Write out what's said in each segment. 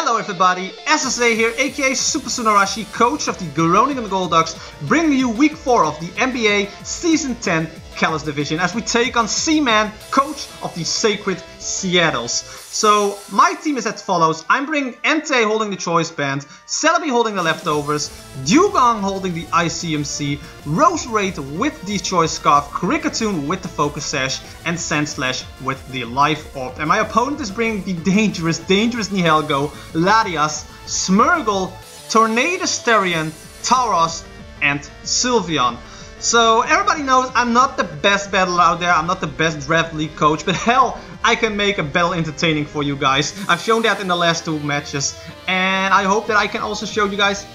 Hello everybody, SSA here, aka Super Sunarashi, coach of the Groningen Golducks, bringing you week 4 of the MBA Season 10 Kalos division as we take on C-Man, coach of the Sacred Seattles. So my team is as follows. I'm bringing Entei holding the choice band, Celebi holding the leftovers, Dugong holding the ICMC, Roserade with the choice scarf, Kricketune with the focus sash, and Sandslash with the life orb. And my opponent is bringing the dangerous Nihilego, Latias, Smeargle, Tornadus, Tauros, and Sylveon. So everybody knows I'm not the best battler out there, I'm not the best draft league coach, but hell, I can make a battle entertaining for you guys. I've shown that in the last 2 matches, and I hope that I can also show you guys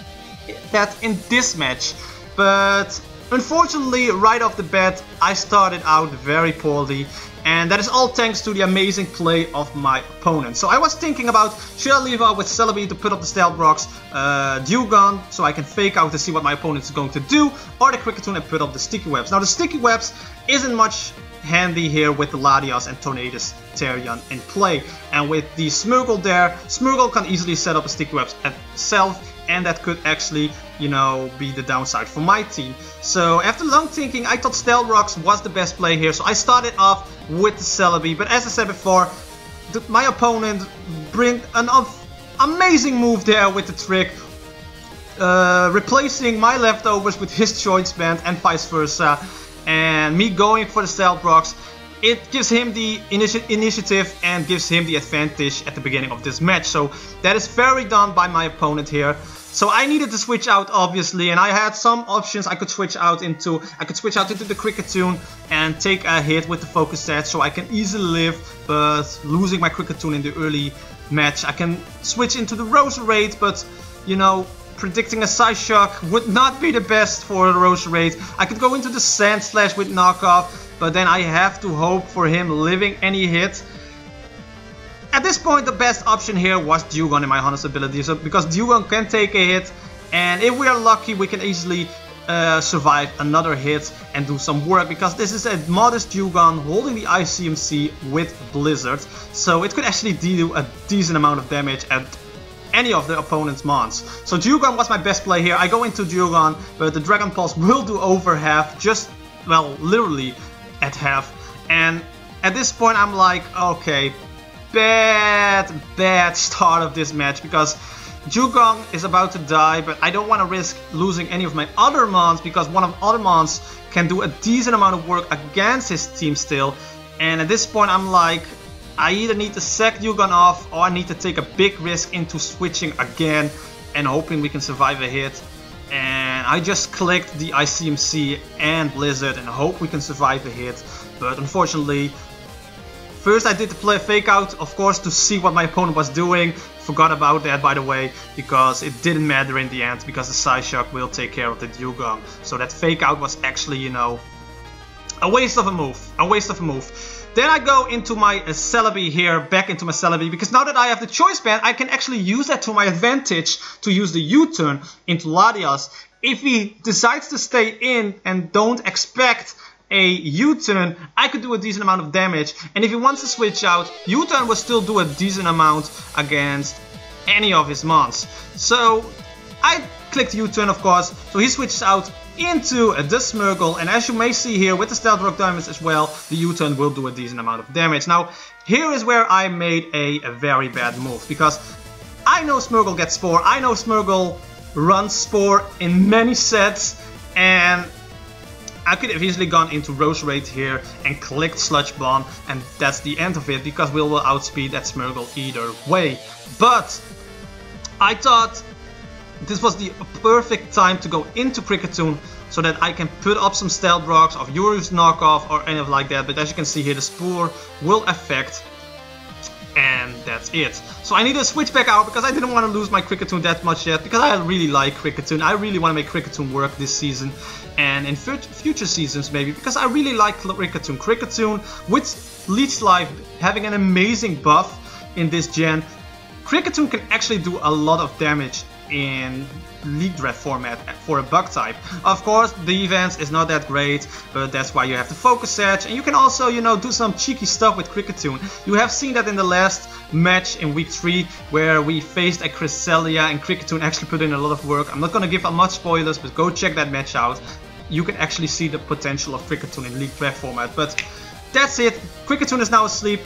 that in this match. But unfortunately, right off the bat, I started out very poorly, and that is all thanks to the amazing play of my opponent. So I was thinking about, should I leave out with Celebi to put up the stealth rocks, Dugong, so I can fake out to see what my opponent is going to do, or the Kricketune and put up the sticky webs. Now the sticky webs isn't much handy here with the Latias and Tornadus in play. And with the Smeargle there, Smeargle can easily set up a sticky webs itself, and that could actually, you know, be the downside for my team. So after long thinking, I thought Stealth Rocks was the best play here, so I started off with the Celebi. But as I said before, my opponent bring an amazing move there with the trick, replacing my leftovers with his choice band and vice versa, and me going for the Stealth Rocks. It gives him the initiative and gives him the advantage at the beginning of this match. So that is very done by my opponent here. So I needed to switch out, obviously, and I had some options I could switch out into. I could switch out into the Kricketune and take a hit with the focus set, so I can easily live, but losing my Kricketune in the early match. I can switch into the Roserade, but, you know, predicting a Psyshock would not be the best for the Roserade. I could go into the Sandslash with knockoff, but then I have to hope for him living any hit. At this point, the best option here was Dugong in my honest ability, so because Dugong can take a hit, and if we are lucky, we can easily survive another hit and do some work, because this is a modest Dugong holding the ICMC with Blizzard, so it could actually do a decent amount of damage at any of the opponent's mons. So Dugong was my best play here. I go into Dugong, but the Dragon Pulse will do over half, just, well, literally at half. And at this point I'm like, okay, bad start of this match, because Dugong is about to die, but I don't want to risk losing any of my other mons, because one of the other mons can do a decent amount of work against his team still. And at this point I'm like, I either need to sack Dugong off, or I need to take a big risk into switching again and hoping we can survive a hit. And I just clicked the ICMC and Blizzard and hope we can survive a hit. But unfortunately, first I did the play fake out, of course, to see what my opponent was doing. Forgot about that, by the way, because it didn't matter in the end, because the Psyshock will take care of the Dugong. So that fake out was actually, you know, a waste of a move. Then I go into my Celebi here, back into my Celebi, because now that I have the choice band, I can actually use that to my advantage to use the U-turn into Latias. If he decides to stay in and don't expect a U-turn, I could do a decent amount of damage. And if he wants to switch out, U-turn will still do a decent amount against any of his mons. So I clicked U-turn, of course, so he switches out into the Smeargle, and as you may see here with the Stealth Rock Diamonds as well, the U-turn will do a decent amount of damage. Now, here is where I made a very bad move, because I know Smeargle gets Spore, I know Smeargle runs Spore in many sets, and I could have easily gone into Roserade here and clicked Sludge Bomb, and that's the end of it, because we will outspeed that Smeargle either way. But I thought this was the perfect time to go into Kricketune, so that I can put up some Stealth Rocks of Yuru's knockoff or anything like that. But as you can see here, the Spore will affect, and that's it. So I need to switch back out, because I didn't want to lose my Kricketune that much yet, because I really like Kricketune. I really want to make Kricketune work this season, and in future seasons maybe, because I really like Kricketune. Kricketune with Leech Life having an amazing buff in this gen, Kricketune can actually do a lot of damage in League Draft format for a bug type. Of course, the defense is not that great, but that's why you have the focus edge, and you can also, you know, do some cheeky stuff with Kricketune. You have seen that in the last match in week 3, where we faced a Cresselia, and Kricketune actually put in a lot of work. I'm not gonna give much spoilers, but go check that match out. You can actually see the potential of Kricketune in League Draft format. But that's it. Kricketune is now asleep.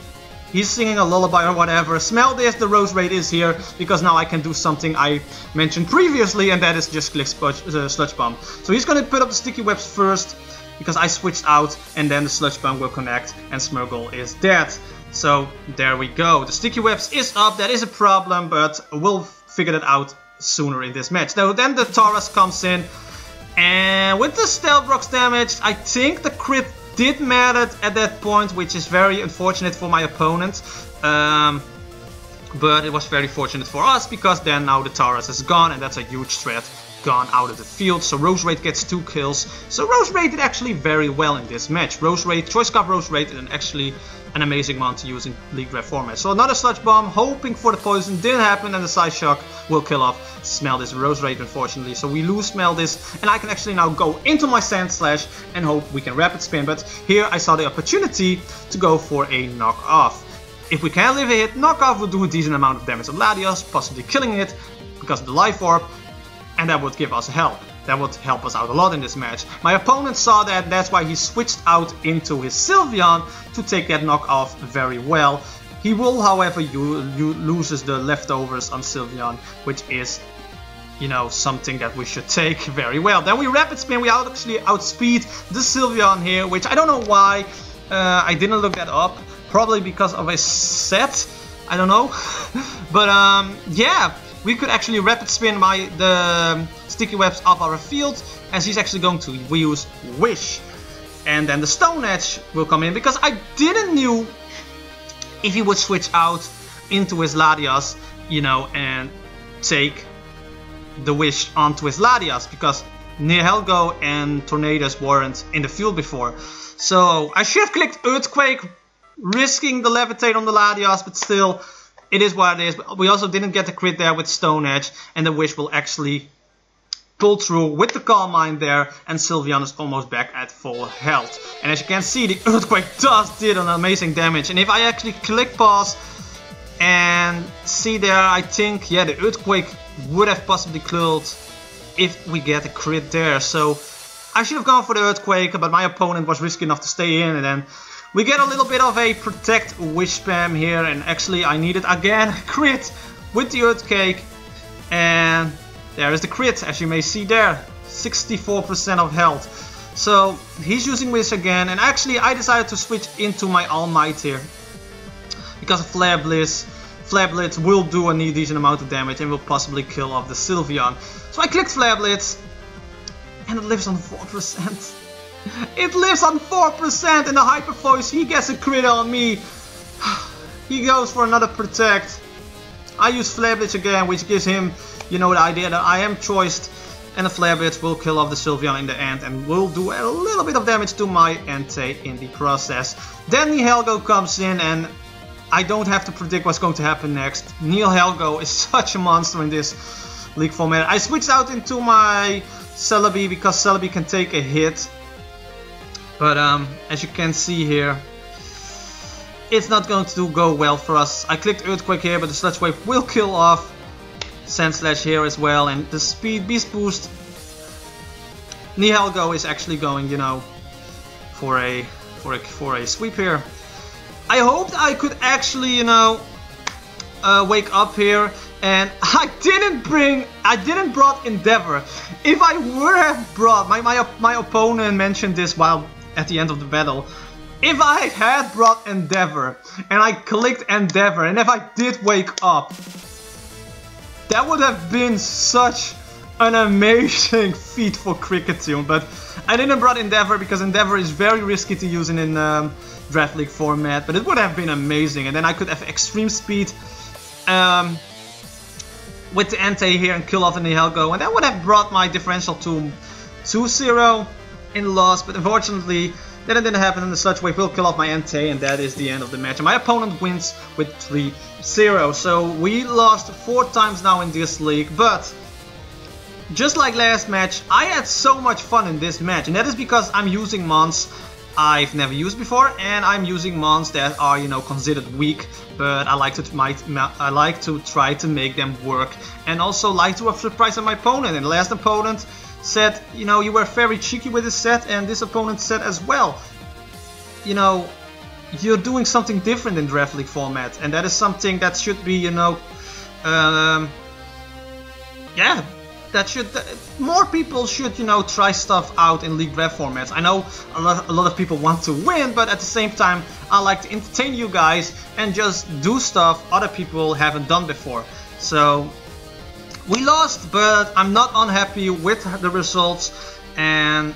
He's singing a lullaby or whatever. Smell this, the Rose Raid is here, because now I can do something I mentioned previously, and that is just click Sludge Bomb. So he's gonna put up the sticky webs first, because I switched out, and then the Sludge Bomb will connect, and Smurgle is dead. So there we go. The sticky webs is up, that is a problem, but we'll figure that out sooner in this match. Now then the Tauros comes in, and with the Stealth Rocks damage, I think the crit did matter at that point, which is very unfortunate for my opponent. But it was very fortunate for us, because then now the Tauros is gone, and that's a huge threat gone out of the field. So Rose Raid gets 2 kills. So Rose Raid did actually very well in this match. Rose Raid, Choice Scarf Rose Raid is actually an amazing mon to use in League Draft format. So another Sludge Bomb, hoping for the poison, didn't happen, and the Side Shock will kill off Smell This Rose Raid, unfortunately. So we lose Smell This, and I can actually now go into my Sand Slash and hope we can Rapid Spin. But here I saw the opportunity to go for a knock off. If we can live a hit, knock off will do a decent amount of damage on Latios, possibly killing it because of the Life Orb, and that would give us help. That would help us out a lot in this match. My opponent saw that, that's why he switched out into his Sylveon to take that knock off very well. He will, however, loses the leftovers on Sylveon, which is, you know, something that we should take very well. Then we Rapid Spin, we actually outspeed the Sylveon here, which I don't know why. I didn't look that up. Probably because of a set, I don't know. But yeah, we could actually Rapid Spin the sticky webs up our field, as he's actually going to use Wish. And then the Stone Edge will come in, because I didn't know if he would switch out into his Latias, you know, and take the Wish onto his Latias, because Nihilego and Tornadus weren't in the field before. So I should have clicked Earthquake, risking the Levitate on the Latias, but still, it is what it is. But we also didn't get the crit there with Stone Edge, and the Wish will actually pull through with the Calm Mind there, and Sylveon is almost back at full health. And as you can see, the Earthquake did an amazing damage. And if I actually click pause and see there, I think, yeah, the Earthquake would have possibly killed if we get a crit there. So I should have gone for the Earthquake, but my opponent was risky enough to stay in, and then we get a little bit of a Protect Wish spam here, and actually I needed again crit with the Earthquake, and there is the crit, as you may see there, 64% of health. So he's using Wish again, and actually I decided to switch into my All Might here, because of Flare Blitz. Flare Blitz will do a decent amount of damage and will possibly kill off the Sylveon. So I clicked Flare Blitz, and it lives on 4%. It lives on 4%, and the Hyper Voice, he gets a crit on me. He goes for another Protect. I use Flare Blitz again, which gives him, you know, the idea that I am choiced, and the Flare Blitz will kill off the Sylveon in the end and will do a little bit of damage to my Entei in the process. Then Nihilego comes in, and I don't have to predict what's going to happen next. Nihilego is such a monster in this league format. I switched out into my Celebi because Celebi can take a hit. But as you can see here, it's not going to go well for us. I clicked Earthquake here, but the Sludge Wave will kill off Sand Slash here as well. And the Speed Beast Boost, Nihilego is actually going, you know, for a sweep here. I hoped I could actually, you know, wake up here, and I didn't brought Endeavor. If I would have brought, my opponent mentioned this while at the end of the battle. If I had brought Endeavor and I clicked Endeavor, and if I did wake up, that would have been such an amazing feat for Kricketune. But I didn't brought Endeavor because Endeavor is very risky to use in Draft League format, but it would have been amazing. And then I could have Extreme Speed with the Entei here and kill off the Nihilego, and that would have brought my differential to 2-0 in loss, but unfortunately that didn't happen, and the Sludge Wave will kill off my Entei, and that is the end of the match. And my opponent wins with 3-0. So we lost 4 times now in this league, but just like last match, I had so much fun in this match, and that is because I'm using mons I've never used before, and I'm using mons that are, you know, considered weak, but I like to try to make them work, and also like to surprise my opponent. And the last opponent said, you know, you were very cheeky with this set, and this opponent said as well, you know, you're doing something different in Draft League format, and that is something that should be, you know, yeah, more people should, you know, try stuff out in League Draft formats. I know a lot of people want to win, but at the same time, I like to entertain you guys and just do stuff other people haven't done before. So we lost, but I'm not unhappy with the results, and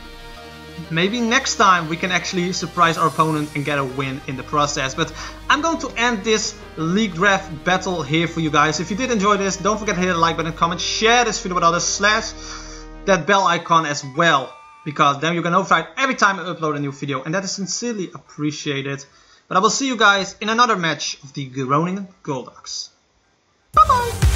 maybe next time we can actually surprise our opponent and get a win in the process. But I'm going to end this League Draft battle here for you guys. If you did enjoy this, don't forget to hit the like button, comment, share this video with others, slash that bell icon as well, because then you get notified every time I upload a new video, and that is sincerely appreciated. But I will see you guys in another match of the Groningen Golducks. Bye bye!